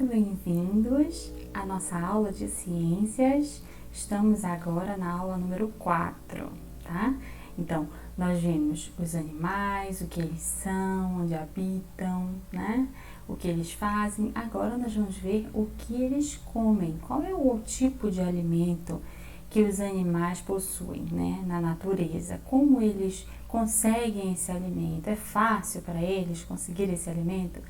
muito bem-vindos à nossa aula de ciências. Estamos agora na aula número 4, tá? Então, nós vimos os animais, o que eles são, onde habitam, né? O que eles fazem. Agora nós vamos ver o que eles comem. Qual é o tipo de alimento que os animais possuem, né, na natureza? Como eles conseguem esse alimento? É fácil para eles conseguir esse alimento?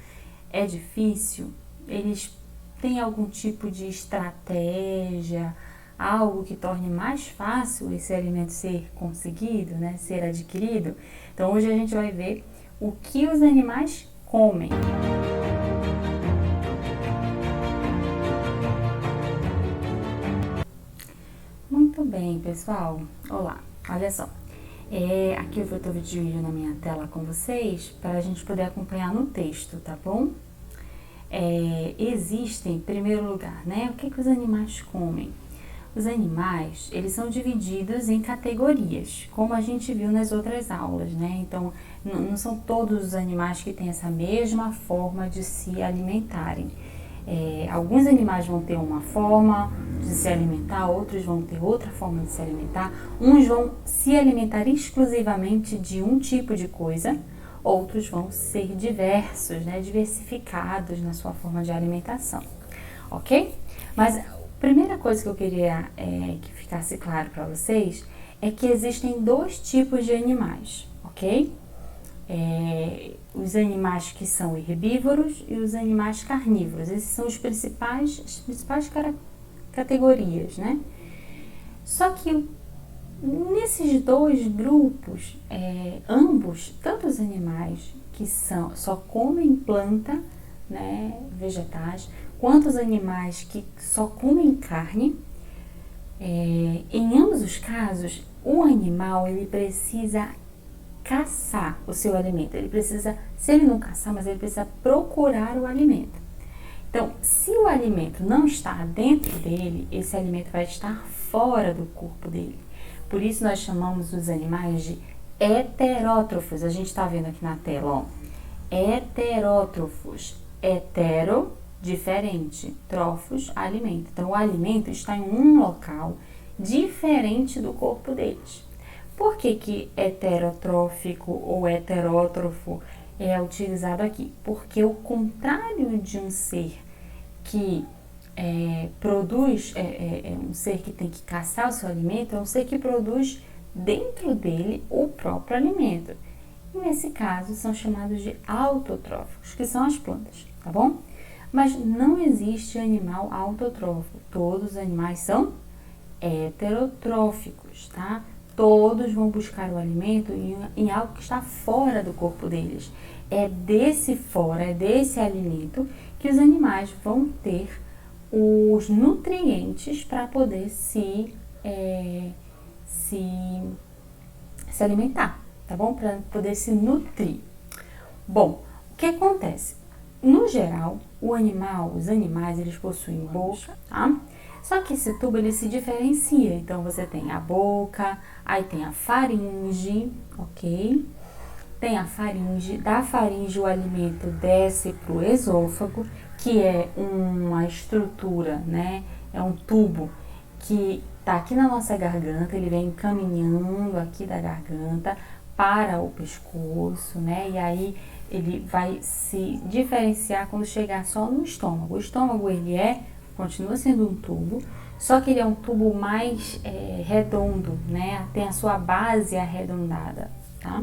É difícil? Eles têm algum tipo de estratégia, algo que torne mais fácil esse alimento ser conseguido, né, ser adquirido? Então hoje a gente vai ver o que os animais comem. Muito bem, pessoal. Olá, olha só. Aqui eu estou dividindo na minha tela com vocês para a gente poder acompanhar no texto, tá bom? Existem, em primeiro lugar, né? O que os animais comem? Os animais, eles são divididos em categorias, como a gente viu nas outras aulas, né? Então, não são todos os animais que têm essa mesma forma de se alimentarem. Alguns animais vão ter uma forma de se alimentar, outros vão ter outra forma de se alimentar. Uns vão se alimentar exclusivamente de um tipo de coisa, outros vão ser diversos, né, diversificados na sua forma de alimentação, ok? Mas a primeira coisa que eu queria que ficasse claro para vocês é que existem dois tipos de animais, ok? Os animais que são herbívoros e os animais carnívoros. Esses são as principais categorias, né? Só que nesses dois grupos, ambos, tanto os animais que só comem planta, né, vegetais, quanto os animais que só comem carne, em ambos os casos, o animal ele precisa caçar o seu alimento. Ele precisa, se ele não caçar, mas ele precisa procurar o alimento. Então, se o alimento não está dentro dele, esse alimento vai estar fora do corpo dele. Por isso nós chamamos os animais de heterótrofos. A gente está vendo aqui na tela, ó. Heterótrofos. Hetero, diferente. Trófos, alimento. Então, o alimento está em um local diferente do corpo deles. Por que heterotrófico ou heterótrofo é utilizado aqui? Porque o contrário de um ser que produz, um ser que tem que caçar o seu alimento, é um ser que produz dentro dele o próprio alimento. E nesse caso são chamados de autotróficos, que são as plantas, tá bom? Mas não existe animal autotrófico, todos os animais são heterotróficos, tá? Todos vão buscar o alimento em algo que está fora do corpo deles. É desse alimento que os animais vão ter os nutrientes para poder se alimentar, tá bom? Para poder se nutrir. Bom, o que acontece? No geral, os animais, eles possuem boca, tá? Só que esse tubo, ele se diferencia. Então, você tem a boca, aí tem a faringe, ok? Tem a faringe. Da faringe, o alimento desce para o esôfago, que é uma estrutura, né? É um tubo que tá aqui na nossa garganta. Ele vem caminhando aqui da garganta para o pescoço, né? E aí, ele vai se diferenciar quando chegar só no estômago. O estômago, ele continua sendo um tubo, só que ele é um tubo mais redondo, né? Tem a sua base arredondada, tá?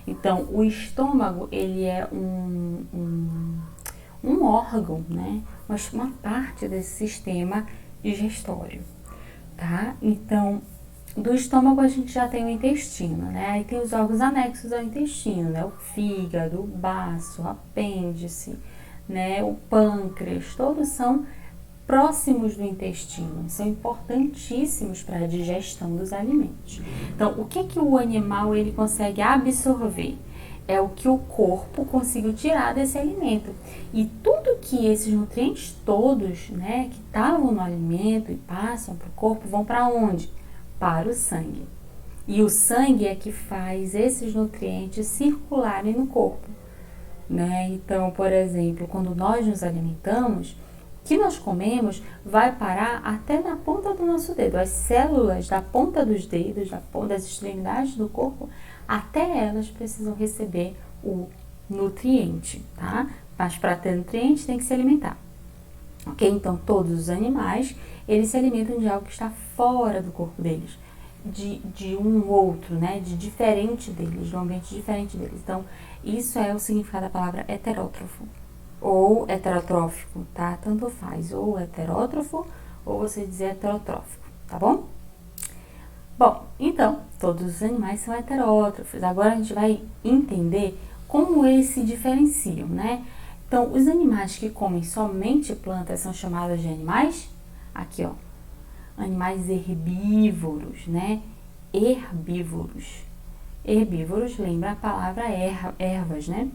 Então, o estômago, ele é um órgão, né? Uma parte desse sistema digestório, tá? Então, do estômago a gente já tem o intestino, né? Aí tem os órgãos anexos ao intestino, né? O fígado, o baço, o apêndice, né? O pâncreas, todos são próximos do intestino, são importantíssimos para a digestão dos alimentos. Então, o que o animal ele consegue absorver? É o que o corpo conseguiu tirar desse alimento. E tudo que esses nutrientes todos, né, que estavam no alimento e passam para o corpo, vão para onde? Para o sangue. E o sangue é que faz esses nutrientes circularem no corpo, né? Então, por exemplo, quando nós nos alimentamos, que nós comemos vai parar até na ponta do nosso dedo. As células da ponta dos dedos, das extremidades do corpo, até elas precisam receber o nutriente, tá? Mas para ter nutriente tem que se alimentar. Ok? Então, todos os animais, eles se alimentam de algo que está fora do corpo deles, de um outro, né? De diferente deles, de um ambiente diferente deles. Então, isso é o significado da palavra heterótrofo ou heterotrófico, tá? Tanto faz, ou heterótrofo ou você dizer heterotrófico, tá bom? Bom, então, todos os animais são heterótrofos. Agora a gente vai entender como eles se diferenciam, né? Então, os animais que comem somente plantas são chamados de animais, aqui ó, animais herbívoros, né? Herbívoros. Herbívoros lembra a palavra ervas, né?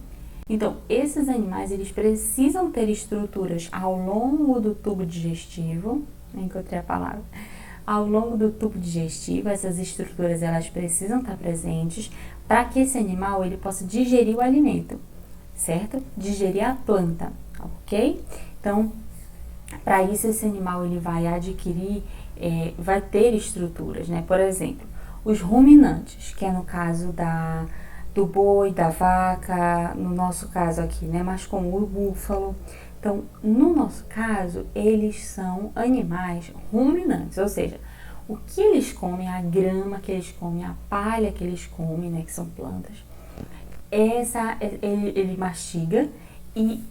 Então, esses animais, eles precisam ter estruturas ao longo do tubo digestivo, encontrei a palavra, ao longo do tubo digestivo, essas estruturas, elas precisam estar presentes para que esse animal, ele possa digerir o alimento, certo? Digerir a planta, ok? Então, para isso, esse animal, ele vai adquirir, vai ter estruturas, né? Por exemplo, os ruminantes, que é no caso do boi, da vaca, no nosso caso aqui, né? Mas como o búfalo. Então, no nosso caso, eles são animais ruminantes, ou seja, o que eles comem, a grama que eles comem, a palha que eles comem, né? Que são plantas, ele mastiga e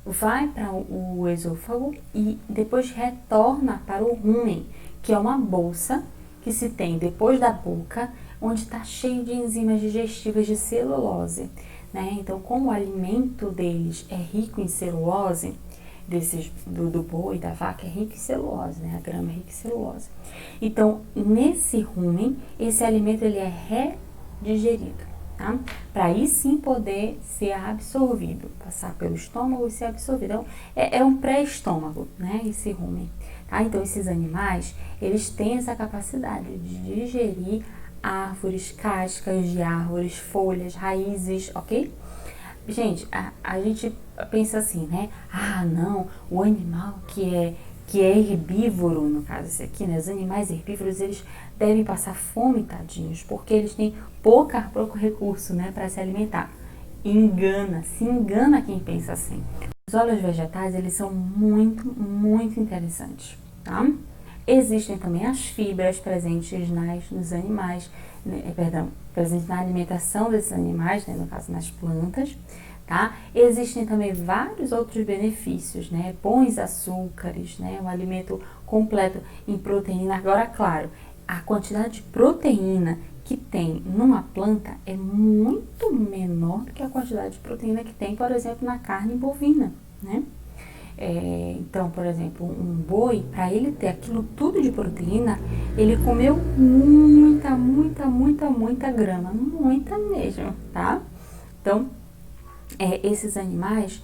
vai para o esôfago e depois retorna para o rumen, que é uma bolsa que se tem depois da boca, onde está cheio de enzimas digestivas de celulose, né? Então, como o alimento deles é rico em celulose, do boi, da vaca, é rico em celulose, né? A grama é rica em celulose. Então, nesse rumen, esse alimento ele é redigerido, tá? Para aí sim poder ser absorvido, passar pelo estômago e ser absorvido. Então, é um pré-estômago, né? Esse rumen. Tá? Então, esses animais, eles têm essa capacidade de digerir árvores, cascas de árvores, folhas, raízes, ok? Gente, a gente pensa assim, né? Ah, não, o animal que é herbívoro, no caso esse aqui, né? Os animais herbívoros, eles devem passar fome, tadinhos, porque eles têm pouco recurso, né, para se alimentar. Se engana quem pensa assim. Os óleos vegetais, eles são muito, muito interessantes, tá? Existem também as fibras presentes nos animais, presentes na alimentação desses animais, né, no caso nas plantas, tá? Existem também vários outros benefícios, né? Bons açúcares, né? Um alimento completo em proteína. Agora, claro, a quantidade de proteína que tem numa planta é muito menor do que a quantidade de proteína que tem, por exemplo, na carne bovina, né? Então, por exemplo, um boi, para ele ter aquilo tudo de proteína, ele comeu muita grama, muita mesmo, tá? Então, esses animais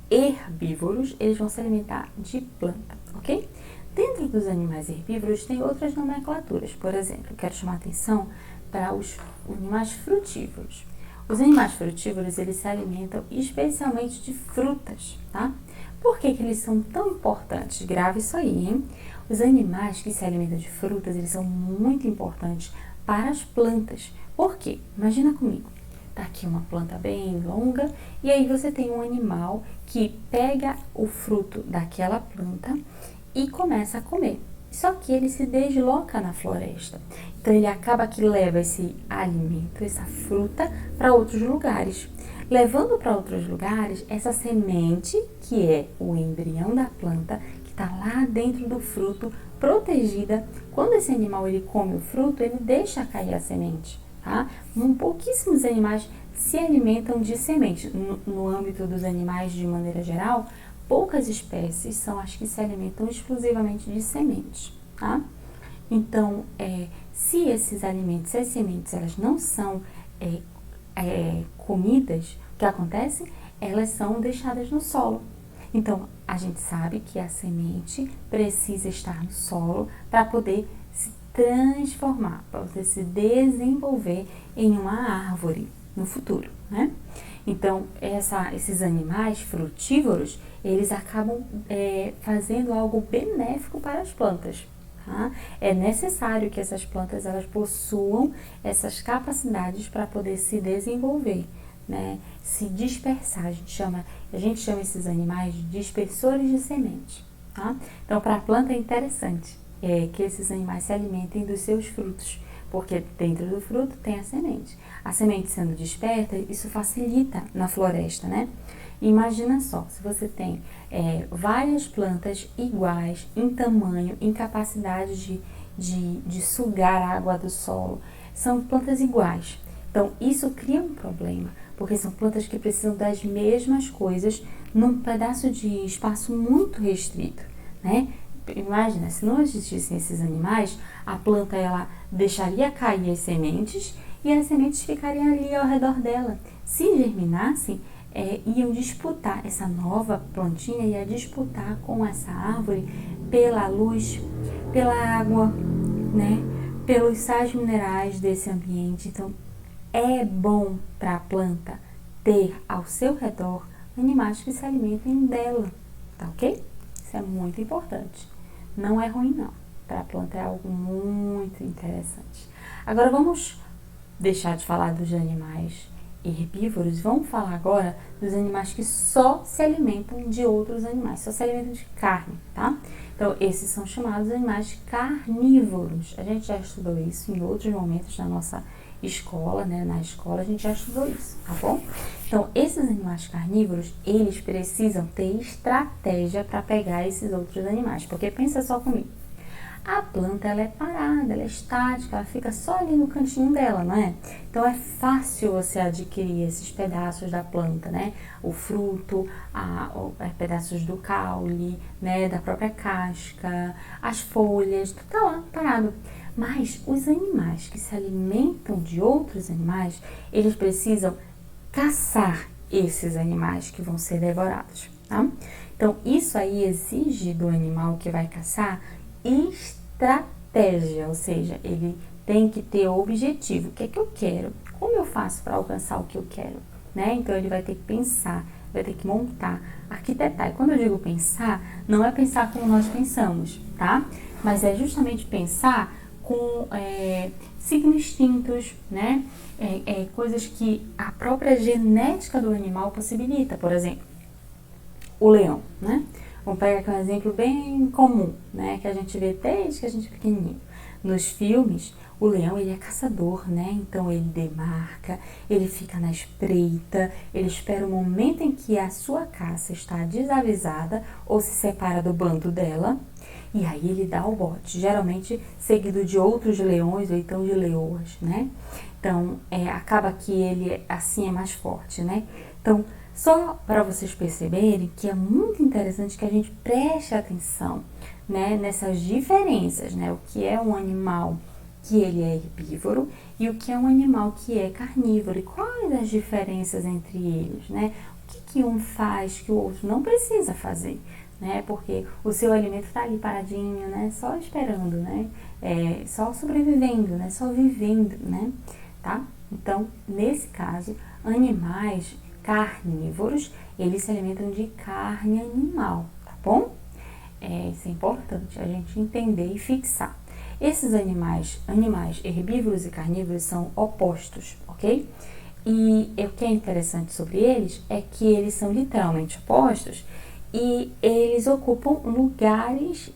herbívoros, eles vão se alimentar de planta, ok? Dentro dos animais herbívoros tem outras nomenclaturas. Por exemplo, quero chamar a atenção para os animais frutívoros. Os animais frutívoros, eles se alimentam especialmente de frutas, tá? Por que eles são tão importantes? Grave isso aí, hein? Os animais que se alimentam de frutas, eles são muito importantes para as plantas. Por quê? Imagina comigo. Tá aqui uma planta bem longa e aí você tem um animal que pega o fruto daquela planta e começa a comer. Só que ele se desloca na floresta. Então, ele acaba que leva esse alimento, essa fruta, para outros lugares. Levando para outros lugares, essa semente, que é o embrião da planta, que está lá dentro do fruto, protegida, quando esse animal ele come o fruto, ele deixa cair a semente, tá? Pouquíssimos animais se alimentam de semente. No âmbito dos animais, de maneira geral, poucas espécies são as que se alimentam exclusivamente de sementes, tá? Então, se esses alimentos, se as sementes, elas não são comidas, o que acontece? Elas são deixadas no solo. Então, a gente sabe que a semente precisa estar no solo para poder se transformar, para poder se desenvolver em uma árvore, no futuro, né? Então, esses animais frutívoros, eles acabam fazendo algo benéfico para as plantas. Tá? É necessário que essas plantas elas possuam essas capacidades para poder se desenvolver, né? Se dispersar. A gente chama esses animais de dispersores de semente. Tá? Então, para a planta é interessante que esses animais se alimentem dos seus frutos, porque dentro do fruto tem a semente. A semente sendo desperta, isso facilita na floresta, né? Imagina só, se você tem várias plantas iguais em tamanho, em capacidade de sugar a água do solo, são plantas iguais. Então, isso cria um problema, porque são plantas que precisam das mesmas coisas num pedaço de espaço muito restrito, né? Imagina, se não existissem esses animais, a planta ela deixaria cair as sementes e as sementes ficariam ali ao redor dela. Se germinassem, iam disputar, essa nova plantinha ia disputar com essa árvore pela luz, pela água, né? Pelos sais minerais desse ambiente. Então, é bom para a planta ter ao seu redor animais que se alimentem dela, tá ok? Isso é muito importante. Não é ruim não, para a planta é algo muito interessante. Agora vamos deixar de falar dos animais herbívoros, vamos falar agora dos animais que só se alimentam de outros animais, só se alimentam de carne, tá? Então, esses são chamados animais carnívoros. A gente já estudou isso em outros momentos na nossa escola, né? Na escola a gente já estudou isso, tá bom? Então, esses animais carnívoros, eles precisam ter estratégia para pegar esses outros animais, porque pensa só comigo. A planta, ela é parada, ela é estática, ela fica só ali no cantinho dela, não é? Então, é fácil você adquirir esses pedaços da planta, né? O fruto, pedaços do caule, né? Da própria casca, as folhas, tudo tá lá, parado. Mas os animais que se alimentam de outros animais, eles precisam caçar esses animais que vão ser devorados, tá? Então, isso aí exige do animal que vai caçar estratégia, ou seja, ele tem que ter objetivo. O que é que eu quero? Como eu faço para alcançar o que eu quero? Né? Então, ele vai ter que pensar, vai ter que montar, arquitetar. E quando eu digo pensar, não é pensar como nós pensamos, tá? Mas é justamente pensar com signos distintos, né? Coisas que a própria genética do animal possibilita. Por exemplo, o leão, né? Vamos pegar aqui um exemplo bem comum, né? Que a gente vê desde que a gente é pequenininho. Nos filmes, o leão, ele é caçador, né? Então, ele demarca, ele fica na espreita, ele espera o momento em que a sua caça está desavisada ou se separa do bando dela, e aí ele dá o bote, geralmente seguido de outros leões ou então de leoas, né? Então, acaba que ele, assim, é mais forte, né? Então, só para vocês perceberem que é muito interessante que a gente preste atenção, né, nessas diferenças, né? O que é um animal que ele é herbívoro e o que é um animal que é carnívoro. E quais as diferenças entre eles, né? O que um faz que o outro não precisa fazer, né? Porque o seu alimento está ali paradinho, né? Só esperando, né? Só sobrevivendo, né? Só vivendo, né? Tá? Então, nesse caso, animais carnívoros, eles se alimentam de carne animal, tá bom? Isso é importante a gente entender e fixar. Esses animais herbívoros e carnívoros são opostos, ok? E o que é interessante sobre eles é que eles são literalmente opostos e eles ocupam lugares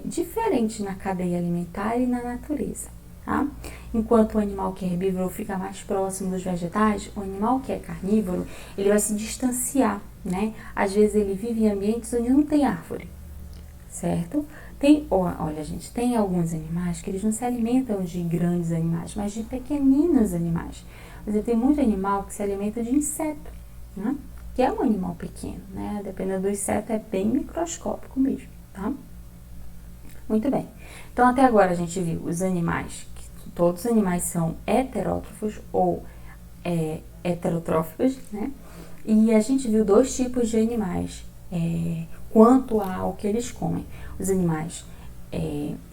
diferentes na cadeia alimentar e na natureza. Tá? Enquanto o animal que é herbívoro fica mais próximo dos vegetais, o animal que é carnívoro, ele vai se distanciar, né? Às vezes ele vive em ambientes onde não tem árvore, certo? Olha, gente, tem alguns animais que eles não se alimentam de grandes animais, mas de pequeninos animais. Por exemplo, tem muito animal que se alimenta de inseto, né? Que é um animal pequeno, né? Dependendo do inseto, é bem microscópico mesmo, tá? Muito bem. Então, até agora a gente viu os animais, que todos os animais são heterótrofos ou heterotróficos, né? E a gente viu dois tipos de animais quanto ao que eles comem. Os animais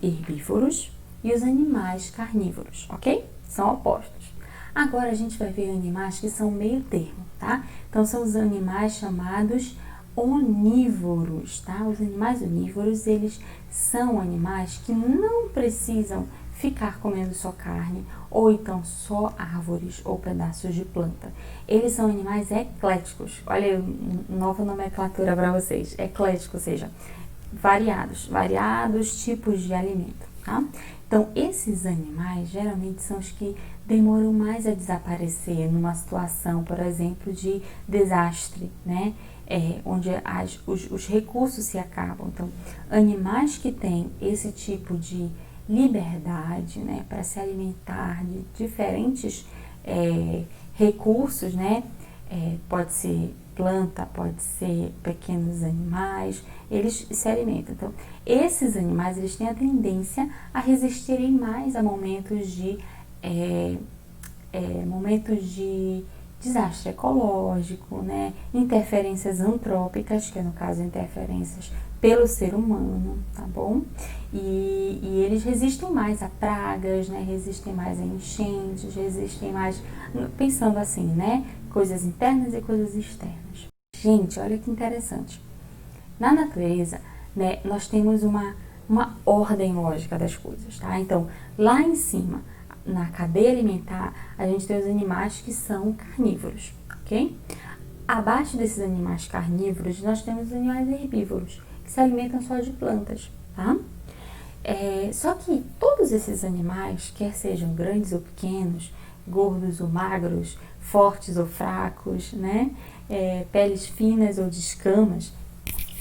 herbívoros e os animais carnívoros, ok? São opostos. Agora a gente vai ver animais que são meio termo, tá? Então são os animais chamados onívoros, tá? Os animais onívoros, eles são animais que não precisam ficar comendo só carne, ou então só árvores ou pedaços de planta. Eles são animais ecléticos. Olha, nova nomenclatura para vocês. Eclético, ou seja, variados tipos de alimento, tá? Então, esses animais geralmente são os que demoram mais a desaparecer numa situação, por exemplo, de desastre, né? Onde os recursos se acabam. Então, animais que têm esse tipo de liberdade, né, para se alimentar de diferentes recursos, né? Pode ser planta, pode ser pequenos animais, eles se alimentam. Então, esses animais, eles têm a tendência a resistirem mais a momentos de desastre ecológico, né? Interferências antrópicas, que no caso interferências pelo ser humano, tá bom? E eles resistem mais a pragas, né? Resistem mais a enchentes, resistem mais, pensando assim, né? Coisas internas e coisas externas. Gente, olha que interessante. Na natureza, né, nós temos uma ordem lógica das coisas, tá? Então, lá em cima, na cadeia alimentar, a gente tem os animais que são carnívoros, ok? Abaixo desses animais carnívoros, nós temos os animais herbívoros, que se alimentam só de plantas, tá? Só que todos esses animais, quer sejam grandes ou pequenos, gordos ou magros, fortes ou fracos, né? Peles finas ou de escamas,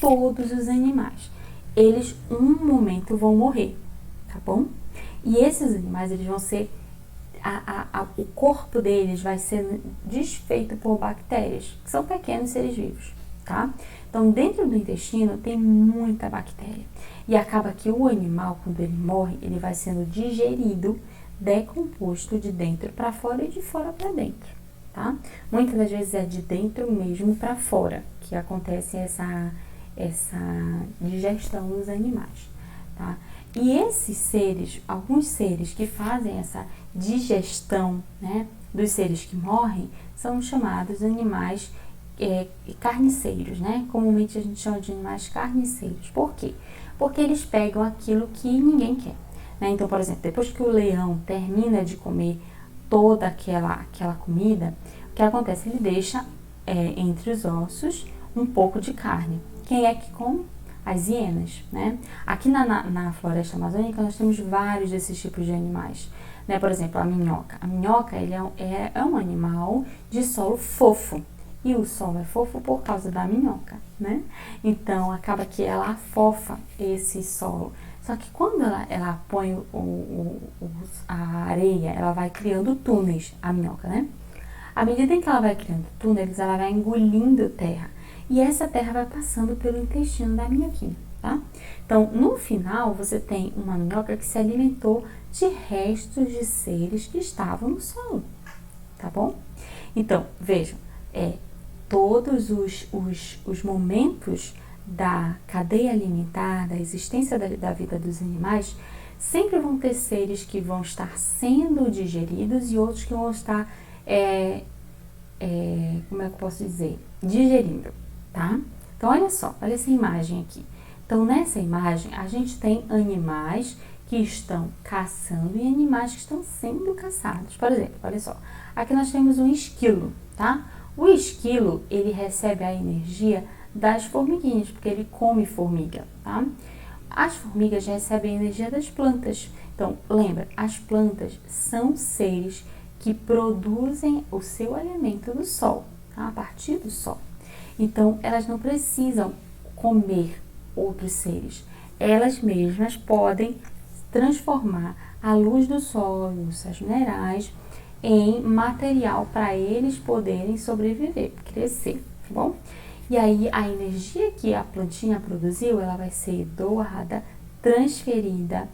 todos os animais, eles um momento vão morrer, tá bom? E esses animais, eles vão ser, o corpo deles vai ser desfeito por bactérias, que são pequenos seres vivos, tá? Então, dentro do intestino tem muita bactéria. E acaba que o animal, quando ele morre, ele vai sendo digerido, decomposto de dentro para fora e de fora para dentro, tá? Muitas das vezes é de dentro mesmo para fora que acontece essa digestão dos animais, tá? E esses seres, alguns seres que fazem essa digestão, né, dos seres que morrem, são chamados animais carniceiros, né? Comumente a gente chama de animais carniceiros. Por quê? Porque eles pegam aquilo que ninguém quer, né? Então, por exemplo, depois que o leão termina de comer toda aquela comida, o que acontece? Ele deixa entre os ossos um pouco de carne. Quem é que come? As hienas, né? Aqui na floresta amazônica nós temos vários desses tipos de animais, né? Por exemplo, a minhoca. A minhoca, ele é um animal de solo fofo. E o solo é fofo por causa da minhoca, né? Então, acaba que ela afofa esse solo. Só que quando ela põe a areia, ela vai criando túneis, a minhoca, né? À medida em que ela vai criando túneis, ela vai engolindo terra. E essa terra vai passando pelo intestino da minhoquinha, tá? Então, no final, você tem uma minhoca que se alimentou de restos de seres que estavam no solo, tá bom? Então, vejam, todos os momentos da cadeia alimentar, da existência da vida dos animais, sempre vão ter seres que vão estar sendo digeridos e outros que vão estar, como é que eu posso dizer? Digerindo, tá? Então, olha só, olha essa imagem aqui. Então, nessa imagem, a gente tem animais que estão caçando e animais que estão sendo caçados. Por exemplo, olha só, aqui nós temos um esquilo, tá? O esquilo, ele recebe a energia das formiguinhas, porque ele come formiga, tá? As formigas recebem a energia das plantas. Então, lembra, as plantas são seres que produzem o seu alimento do sol, tá? A partir do sol. Então, elas não precisam comer outros seres. Elas mesmas podem transformar a luz do sol e os sais minerais em material para eles poderem sobreviver, crescer, tá bom? E aí, a energia que a plantinha produziu, ela vai ser doada, transferida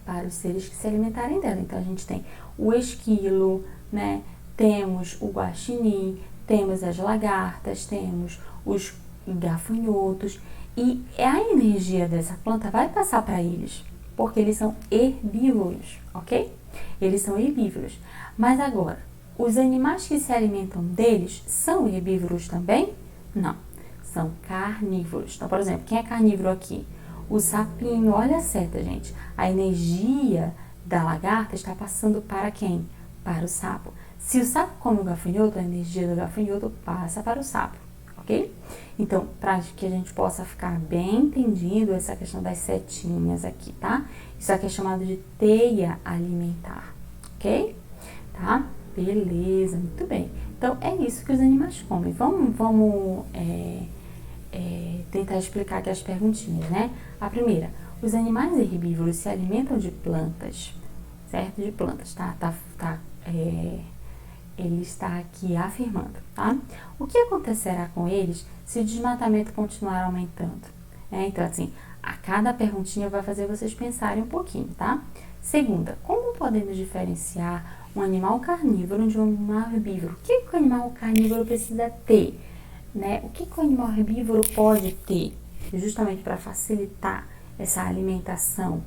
para os seres que se alimentarem dela. Então, a gente tem o esquilo, né? Temos o guaxinim, temos as lagartas, temos os gafanhotos. E a energia dessa planta vai passar para eles, porque eles são herbívoros, ok? Eles são herbívoros. Mas agora, os animais que se alimentam deles são herbívoros também? Não, são carnívoros. Então, por exemplo, quem é carnívoro aqui? O sapinho. Olha a seta, gente. A energia da lagarta está passando para quem? Para o sapo. Se o sapo come o gafanhoto, a energia do gafanhoto passa para o sapo, ok? Então, para que a gente possa ficar bem entendido essa questão das setinhas aqui, tá? Isso aqui é chamado de teia alimentar, ok? Tá? Beleza, muito bem. Então, é isso que os animais comem. Vamos tentar explicar aqui as perguntinhas, né? A primeira, os animais herbívoros se alimentam de plantas, certo? De plantas, tá? Ele está aqui afirmando, tá? O que acontecerá com eles se o desmatamento continuar aumentando? Então, assim, a cada perguntinha vai fazer vocês pensarem um pouquinho, tá? Segunda, como podemos diferenciar um animal carnívoro de um animal herbívoro? O que o animal carnívoro precisa ter, né? O que o animal herbívoro pode ter, justamente para facilitar essa alimentação?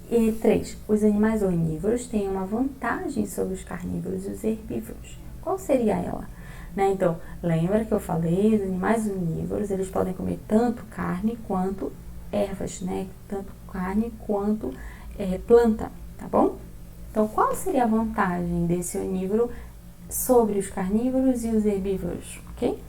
E 3, os animais onívoros têm uma vantagem sobre os carnívoros e os herbívoros. Qual seria ela? Né? Então, lembra que eu falei, os animais onívoros, eles podem comer tanto carne quanto ervas, né? Tanto carne quanto planta, tá bom? Então, qual seria a vantagem desse onívoro sobre os carnívoros e os herbívoros, ok?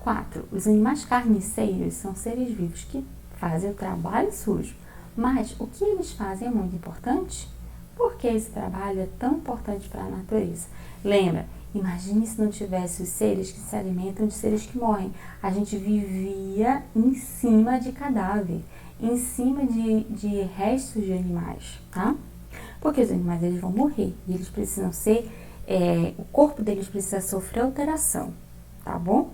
4, os animais carniceiros são seres vivos que fazem o trabalho sujo. Mas o que eles fazem é muito importante. Por que esse trabalho é tão importante para a natureza? Lembra, imagine se não tivesse os seres que se alimentam de seres que morrem. A gente vivia em cima de cadáver, em cima de restos de animais, tá? Porque os animais eles vão morrer e eles precisam ser, o corpo deles precisa sofrer alteração, tá bom?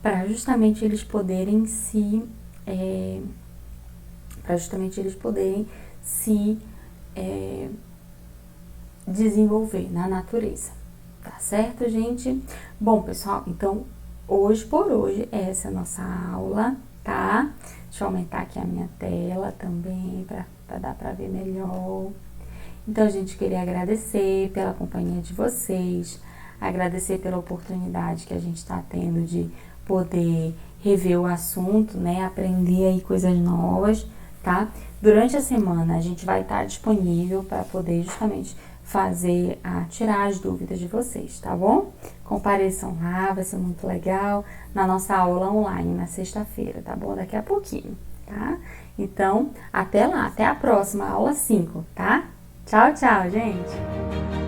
Para justamente eles poderem se desenvolver na natureza, tá certo, gente? Bom, pessoal, então, por hoje, essa é a nossa aula, tá? Deixa eu aumentar aqui a minha tela também, para dar para ver melhor. Então, gente, queria agradecer pela companhia de vocês, agradecer pela oportunidade que a gente está tendo de poder rever o assunto, né? Aprender aí coisas novas, tá? Durante a semana a gente vai estar disponível para poder justamente tirar as dúvidas de vocês, tá bom? Compareçam lá, vai ser muito legal, na nossa aula online na sexta-feira, tá bom? Daqui a pouquinho, tá? Então, até lá, até a próxima, aula 5, tá? Tchau, tchau, gente!